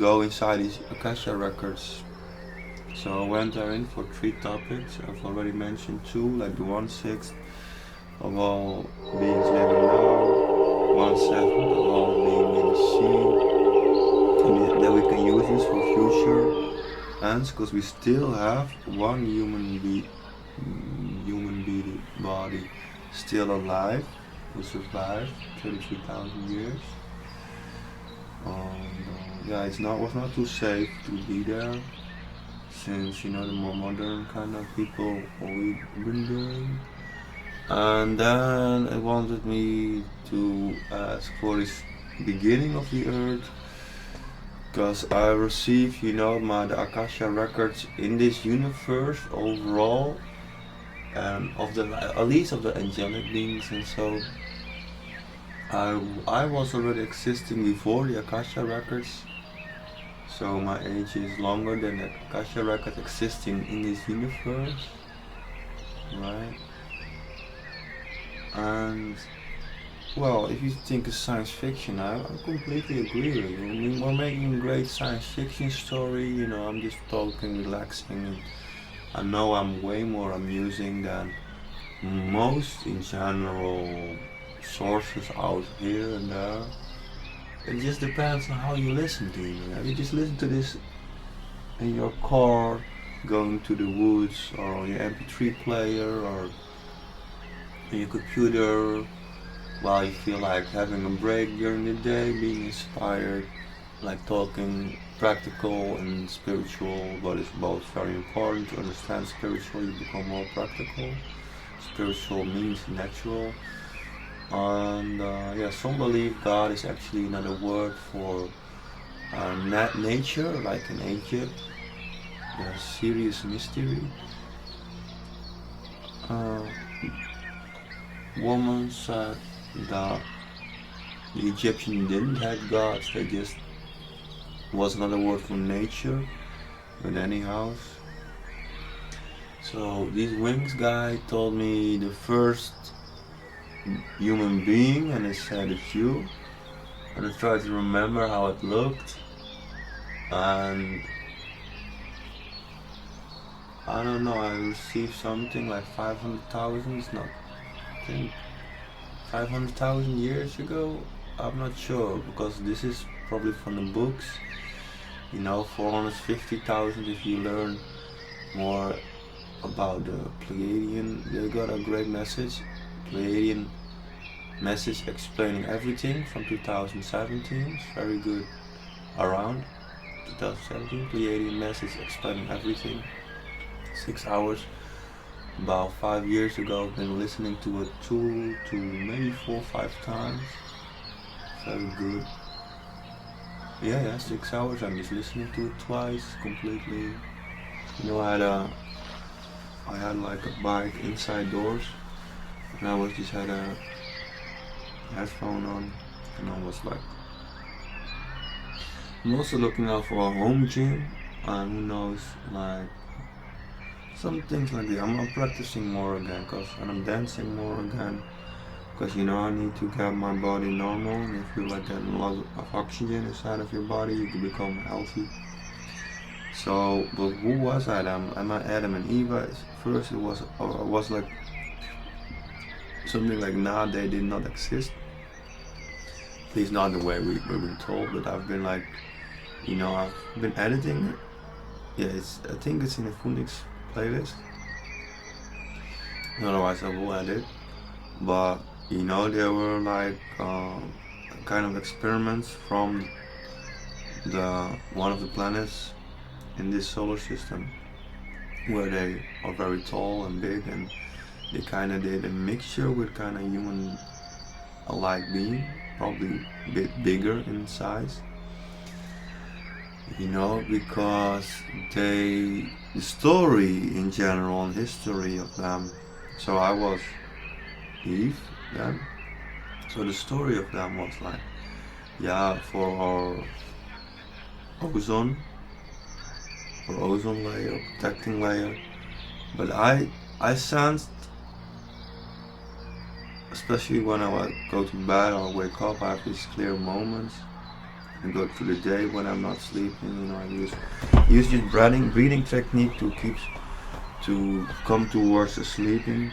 go inside these Akasha records. So I went therein for 3 topics. I've already mentioned 2, like the 1/6 of all beings living now, 1/7 of all being in the sea, and that we can use this for future ends, because we still have one human body still alive who survived 33,000 years. Yeah, was not too safe to be there, since the more modern kind of people what we've been doing. And then it wanted me to ask for this beginning of the earth, because I received the Akasha records in this universe overall, and of the at least of the angelic beings, and so I was already existing before the Akasha records. So my age is longer than the Akasha record existing in this universe, right? And well, if you think of science fiction, I completely agree with you. I mean, we're making a great science fiction story. I'm just talking, relaxing, and I know I'm way more amusing than most in general sources out here and there. It just depends on how you listen to it. If you just listen to this in your car, going to the woods, or on your MP3 player, or on your computer, while you feel like having a break during the day, being inspired, like talking practical and spiritual, but it's both very important to understand spiritual, you become more practical. Spiritual means natural. And some believe God is actually another word for nature, like in Egypt, the serious mystery. Woman said that the Egyptian didn't have gods, they just was another word for nature, but anyhow. So this Wings guy told me the first human being, and he said it's you, and I tried to remember how it looked, and I don't know, I received something like 500,000, it's not, I think 500,000 years ago, I'm not sure, because this is probably from the books, 450,000 if you learn more about the Pleiadian. They got a great message, Pleiadian message explaining everything from 2017, it's very good, around 2017, Pleiadian message explaining everything, 6 hours, about 5 years ago. I've been listening to it 2 to maybe 4 or 5 times, very good. Yeah, 6 hours, I'm just listening to it twice, completely. I had like a bike inside doors, and I just had a headphone on, and I was like, I'm also looking out for a home gym, and who knows, like some things like that. I'm practicing more again, and I'm dancing more again, because I need to get my body normal, and if you like getting a lot of oxygen inside of your body, you can become healthy. So, but who was Adam? Am I Adam and Eve? First it was like something like, nah, they did not exist. At least not the way we've been told, but I've been like, I've been editing it. Yeah, I think it's in the Phoenix playlist. Otherwise I will edit. But, there were like kind of experiments from one of the planets in this solar system, where they are very tall and big, and they kind of did a mixture with kind of human-alike being, probably a bit bigger in size, because the story in general and history of them. So I was Eve then. So the story of them was like, for our ozone layer, protecting layer. But I sensed, especially when I would go to bed or wake up, I have these clear moments. I go through the day when I'm not sleeping. You know, I use just breathing technique to come towards the sleeping.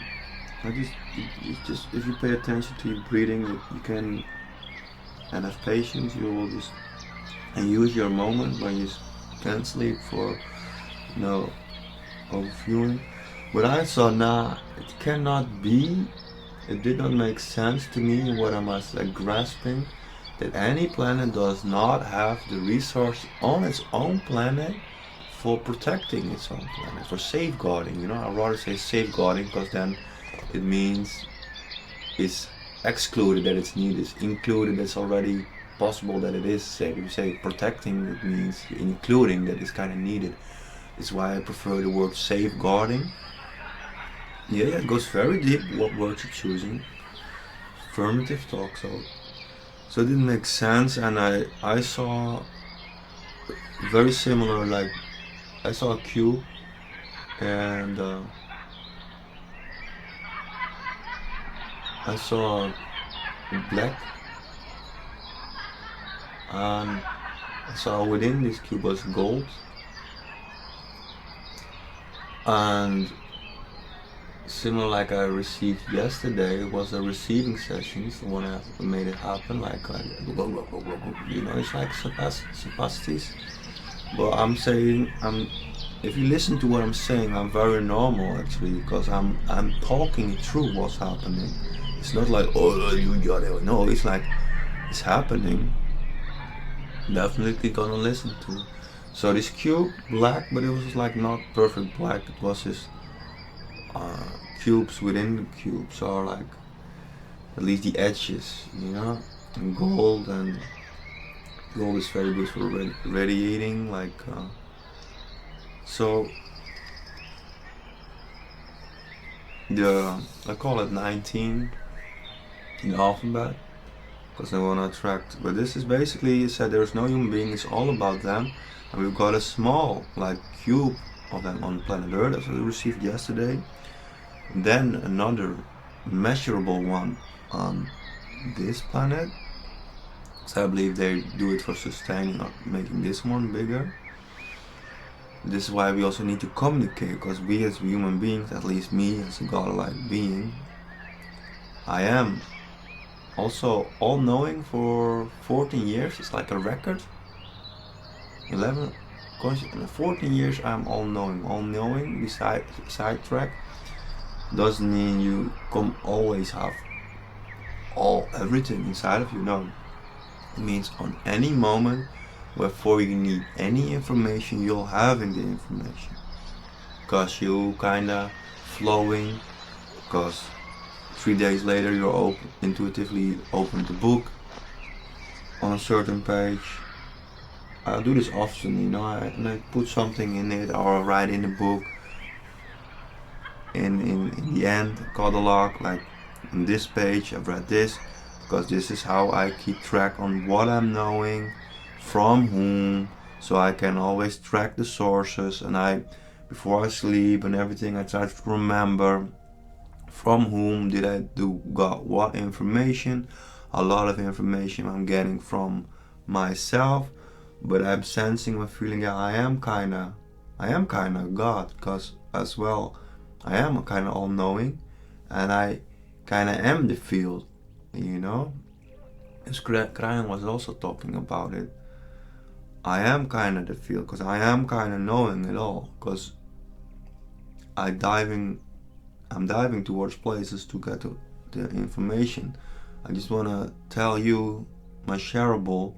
Just if you pay attention to your breathing, you can, and have patience. You will just and use your moment when you can't sleep for overviewing. But I saw, nah, it cannot be. It did not make sense to me what I was like grasping, that any planet does not have the resource on its own planet for protecting its own planet, for safeguarding. I'd rather say safeguarding, because then it means it's excluded that it's needed, it's included it's already possible that it is safe. If you say protecting, it means including that it's kind of needed. It's why I prefer the word safeguarding. Yeah, it goes very deep what words you're choosing. Affirmative talk, so it didn't make sense, and I saw very similar, like I saw a cube, and I saw black, and I saw within this cube was gold, and similar like I received yesterday was a receiving sessions, the one I made it happen, like it's like capacities. But I'm saying, if you listen to what I'm saying, I'm very normal actually, because I'm talking through what's happening. It's not like, oh, you got it. No, it's like it's happening. Definitely gonna listen to. So this cube, black, but it was like not perfect black. It was just cubes within the cubes are like at least the edges, and gold is very good for radiating, like so I call it 19 in the alphabet because I want to attract, but this is basically, it said there's no human being, it's all about them, and we've got a small like cube of them on planet Earth as we received yesterday, then another measurable one on this planet. So I believe they do it for sustaining or making this one bigger. This is why we also need to communicate, because we as human beings, at least me as a godlike being, I am also all-knowing for 14 years. It's like a record. 14 years I'm all-knowing. Beside sidetrack doesn't mean you always have everything inside of you. No, it means on any moment wherefore you need any information, you'll have the information, because you kinda flowing, because 3 days later you're intuitively open the book on a certain page. I do this often, and I put something in it, or write in the book in the end catalog, like on this page I've read this, because this is how I keep track on what I'm knowing, from whom, so I can always track the sources, and before I sleep and everything, I try to remember from whom did I got what information. A lot of information I'm getting from myself, but I'm sensing my feeling that I am kinda God, because as well I am kinda all-knowing, and I kinda am the field, As Krayan was also talking about it, I am kinda the field, because I am kinda knowing it all, because I'm diving towards places to get to the information. I just wanna tell you, my shareable,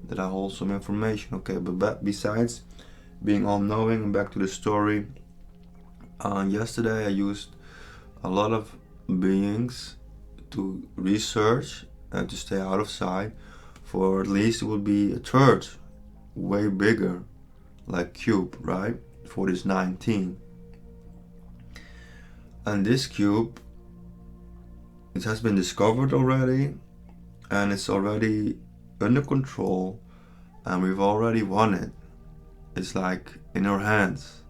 that I hold some information, okay? But besides being all-knowing, and back to the story, yesterday I used a lot of beings to research and to stay out of sight, for at least it would be a third, way bigger, like cube, right? For this 19. And this cube, it has been discovered already, and it's already under control, and we've already won it. It's like in our hands,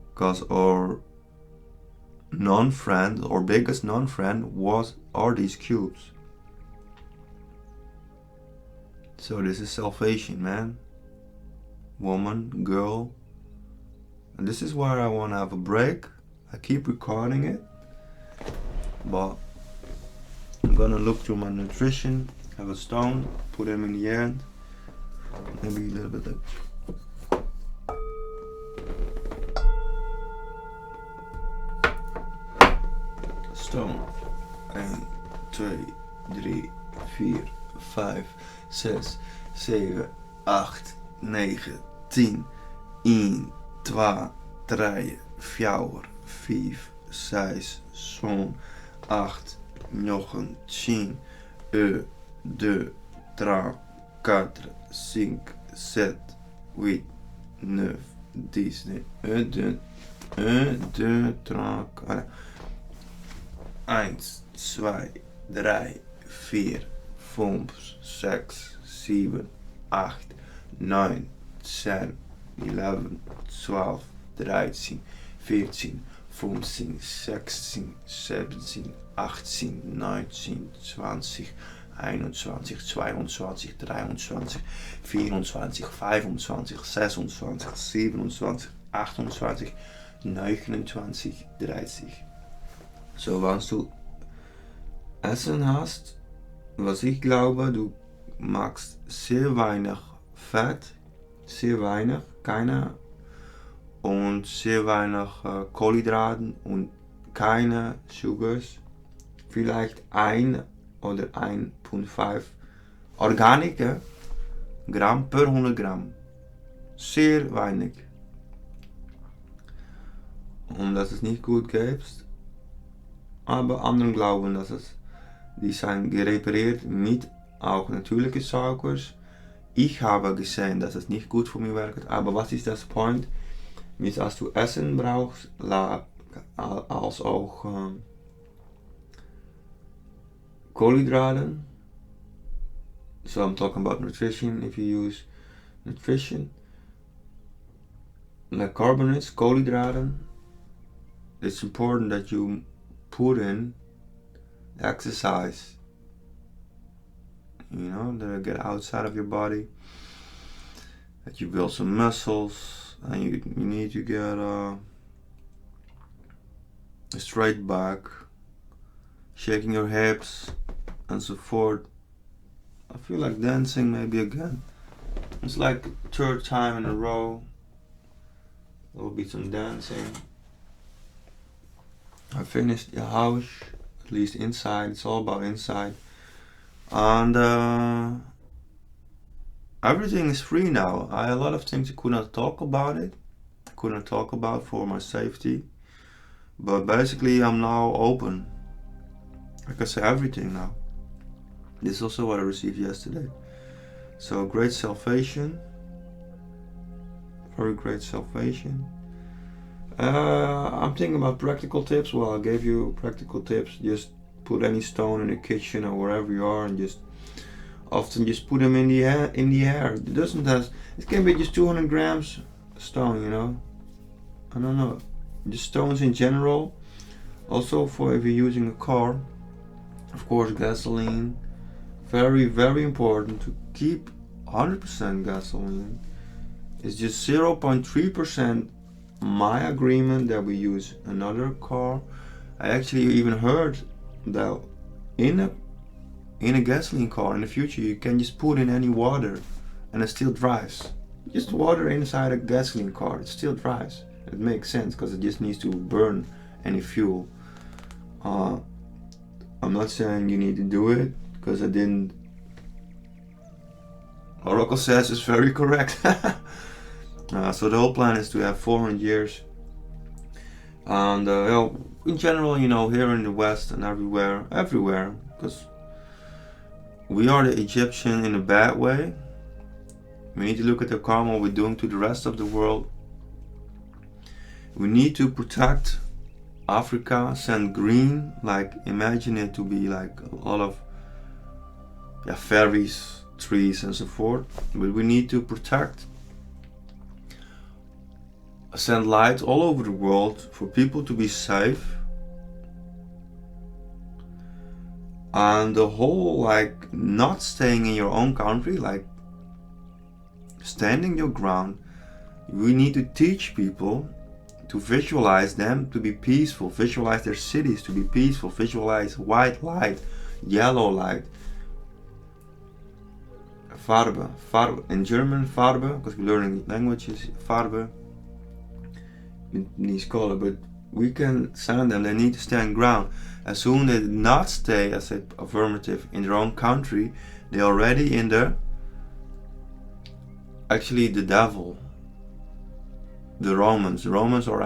because our non-friend, or biggest non-friend, are these cubes. So this is salvation, man. Woman, girl. And this is where I want to have a break. I keep recording it, but I'm gonna look through my nutrition, have a stone, put them in the end, maybe a little bit like stone. 1, 2, 3, 4, 5, 6, 7, 8, 9, 10, 1, 2, 3, 4, 5, 6, 7, 8, 9, 10, 1, 2, 3, 4, 5, 7, 8, 9, 10, 1, 2, 1, 2, 3, 4. 1, 2, 3, 4, 5, 6, 7, 8, 9, 10, 11, 12, 13, 14, 15, 16, 17, 18, 19, 20, 21, 22, 23, 24, 25, 26, 27, 28, 29, 30. So, wenn du Essen hast, was ich glaube, du magst sehr wenig Fett, sehr wenig, keine, und sehr wenig Kohlenhydraten und keine Sugars, vielleicht 1 oder 1,5 Organische Gramm per 100 Gramm. Sehr wenig. Omdat es nicht gut gibt. Aber anderen glauben, dass die zijn gerepareerd mit auch natürliche Suikers. Ich habe gesehen, dass es nicht gut für mich wirkt. Aber was ist das Point? Ist, als du Essen brauchst, als auch Kohlenhydraten. So I'm talking about nutrition. If you use nutrition, like carbonates, Kohlenhydraten, it's important that you put in exercise, that get outside of your body, that you build some muscles, and you need to get a straight back, shaking your hips and so forth. I feel like dancing maybe again. It's like third time in a row. There will be some dancing. I finished the house, at least inside. It's all about inside. And everything is free now. I had a lot of things I could not talk about it. I could not talk about for my safety. But basically I'm now open. I can say everything now. This is also what I received yesterday. So great salvation. Very great salvation. I'm thinking about practical tips. Well, I gave you practical tips. Just put any stone in the kitchen or wherever you are, and just put them in the air. It doesn't have. It can be just 200 grams stone. I don't know. Just stones in general. Also, for if you're using a car, of course, gasoline. Very, very important to keep 100% gasoline. It's just 0.3%. My agreement that we use another car. I actually even heard that in a gasoline car in the future you can just put in any water and it still drives. Just water inside a gasoline car, it still drives. It makes sense because it just needs to burn any fuel. I'm not saying you need to do it because I didn't. Oracle says it's very correct. So the whole plan is to have 400 years, and in general, here in the West and everywhere, because we are the Egyptian in a bad way. We need to look at the karma we're doing to the rest of the world. We need to protect Africa, send green, like imagine it to be like a lot of fairies, trees and so forth, but we need to protect, send light all over the world for people to be safe. And the whole like not staying in your own country, like standing your ground, we need to teach people to visualize them to be peaceful, visualize their cities to be peaceful, visualize white light, yellow light, Farbe, Farbe in German, Farbe, because we're learning languages, Farbe, these color, but we can send them, they need to stand ground. As soon as they not stay, as I affirmative, in their own country, they're already in the, actually the devil. The Romans are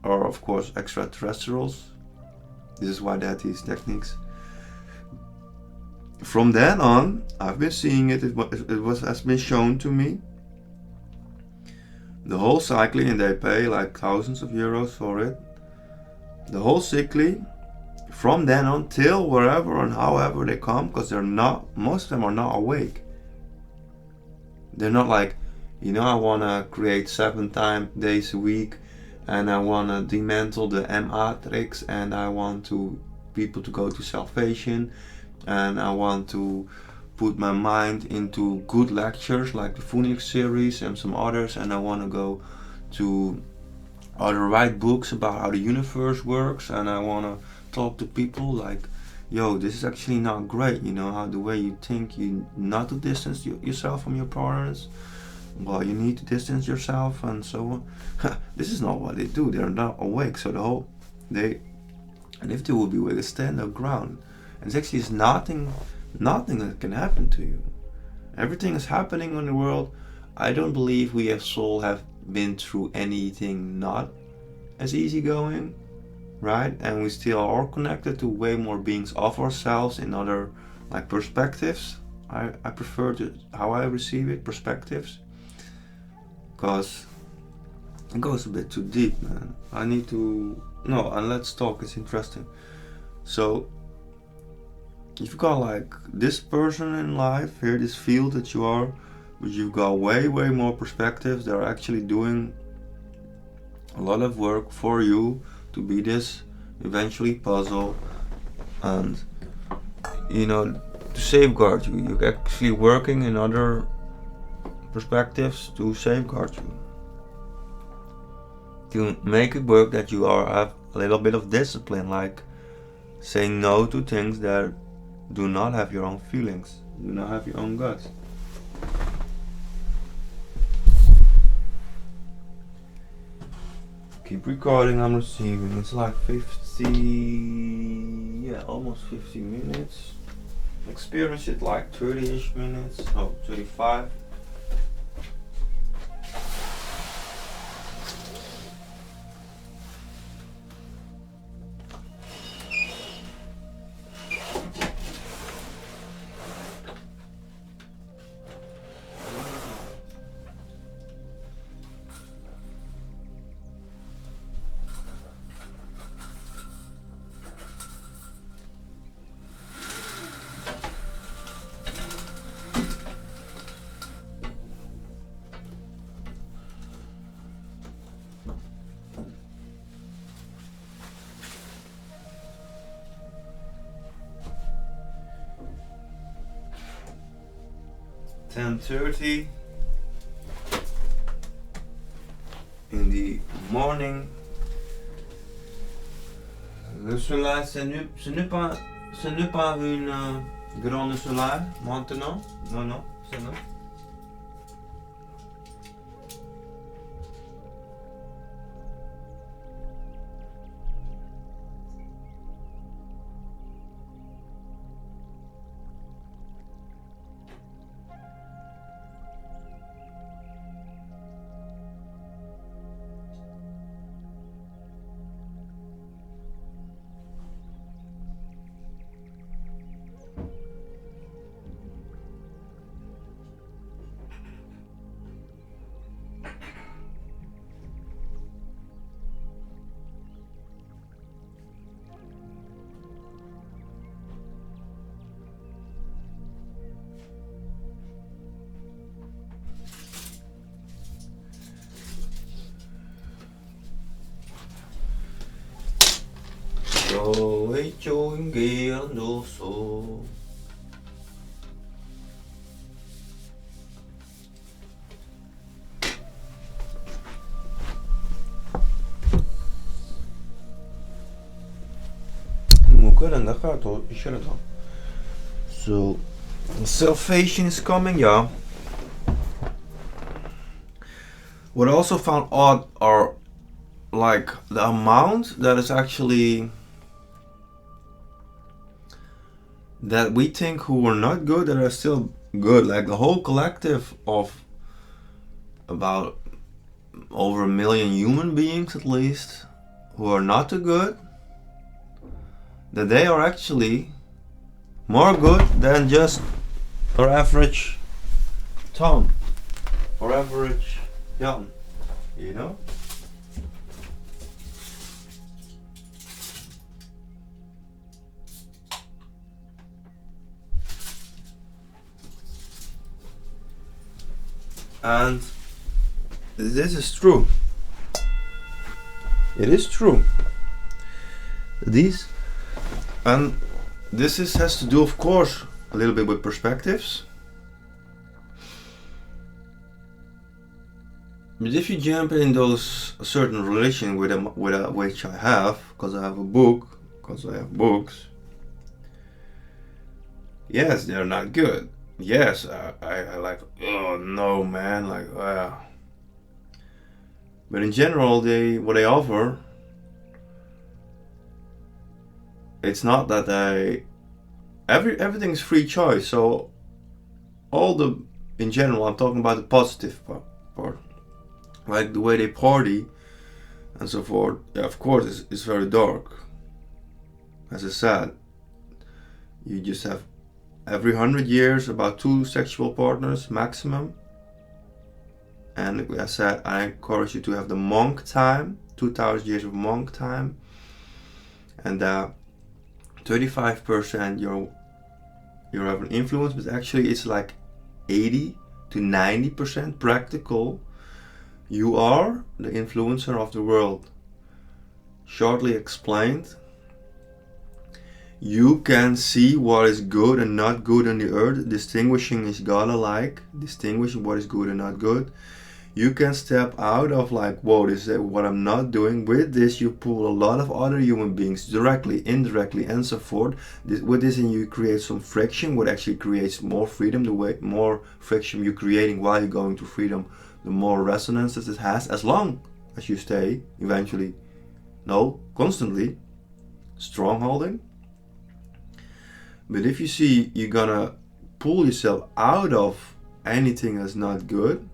of course extraterrestrials. This is why they have these techniques. From then on, I've been seeing it. It has been shown to me. The whole cycling, and they pay like thousands of euros for it. The whole cycling, from then on till wherever and however they come, because they're not. Most of them are not awake. They're not like, you know, I want to create 7 days a week, and I want to dismantle the matrix, and I want people to go to salvation, and I want to put my mind into good lectures like the Phoenix series and some others, and I want to go to write books about how the universe works, and I want to talk to people like, yo, this is actually not great, you know, how the way you think, you not to distance yourself from your parents. Well, you need to distance yourself and so on. This is not what they do. They're not awake. So and if they will be awake, they stand their ground. And it's actually nothing that can happen to you. Everything is happening in the world. I don't believe we as soul have been through anything not as easygoing, right? And we still are connected to way more beings of ourselves in other like perspectives. I prefer to how I receive it, perspectives. Because it goes a bit too deep, man. And let's talk, it's interesting. So, if you got like this person in life, here, this field that you are, but you've got way more perspectives, they're actually doing a lot of work for you to be this eventually puzzle, and, you know, to safeguard you. You're actually working in other perspectives to safeguard you, to make it work, that you have a little bit of discipline, like saying no to things that do not have your own feelings, do not have your own guts. Keep recording, I'm receiving. It's like 50, almost 50 minutes. Experience it like 30-ish minutes, 35. .30 in the morning. Le soleil, ce n'est pas une grande soleil maintenant. Non, c'est non. Lo hecho inviernoso. En dat gaat hoor, je shut it dan. So, salvation is coming, yeah. What I also found odd are like the amount that is actually that we think who were not good that are still good. Like the whole collective of about over 1 million human beings at least who are not too good, that they are actually more good than just our average Tom or average Jan, you know? And this is true. It is true. These and this has to do, of course, a little bit with perspectives. But if you jump in those certain relation with which I have, because I have a book, because I have books. Yes, they're not good. Yes, I like. Oh no, man! Like, but in general, what they offer. It's not that everything's free choice. So in general, I'm talking about the positive part. Like the way they party and so forth. Yeah, of course, it's very dark. As I said, you just have every 100 years about 2 sexual partners maximum. And as I said, I encourage you to have the monk time, 2,000 years of monk time, and 35% you have an influence, but actually it's like 80 to 90% practical. You are the influencer of the world. Shortly explained, you can see what is good and not good on the earth, distinguishing is godlike, distinguishing what is good and not good. You can step out of like, whoa, this is what I'm not doing. With this, you pull a lot of other human beings directly, indirectly, and so forth. With this, and you create some friction, what actually creates more freedom. The way more friction you're creating while you're going to freedom, the more resonances it has, as long as you stay eventually, constantly strongholding. But if you see you're gonna pull yourself out of anything that's not good,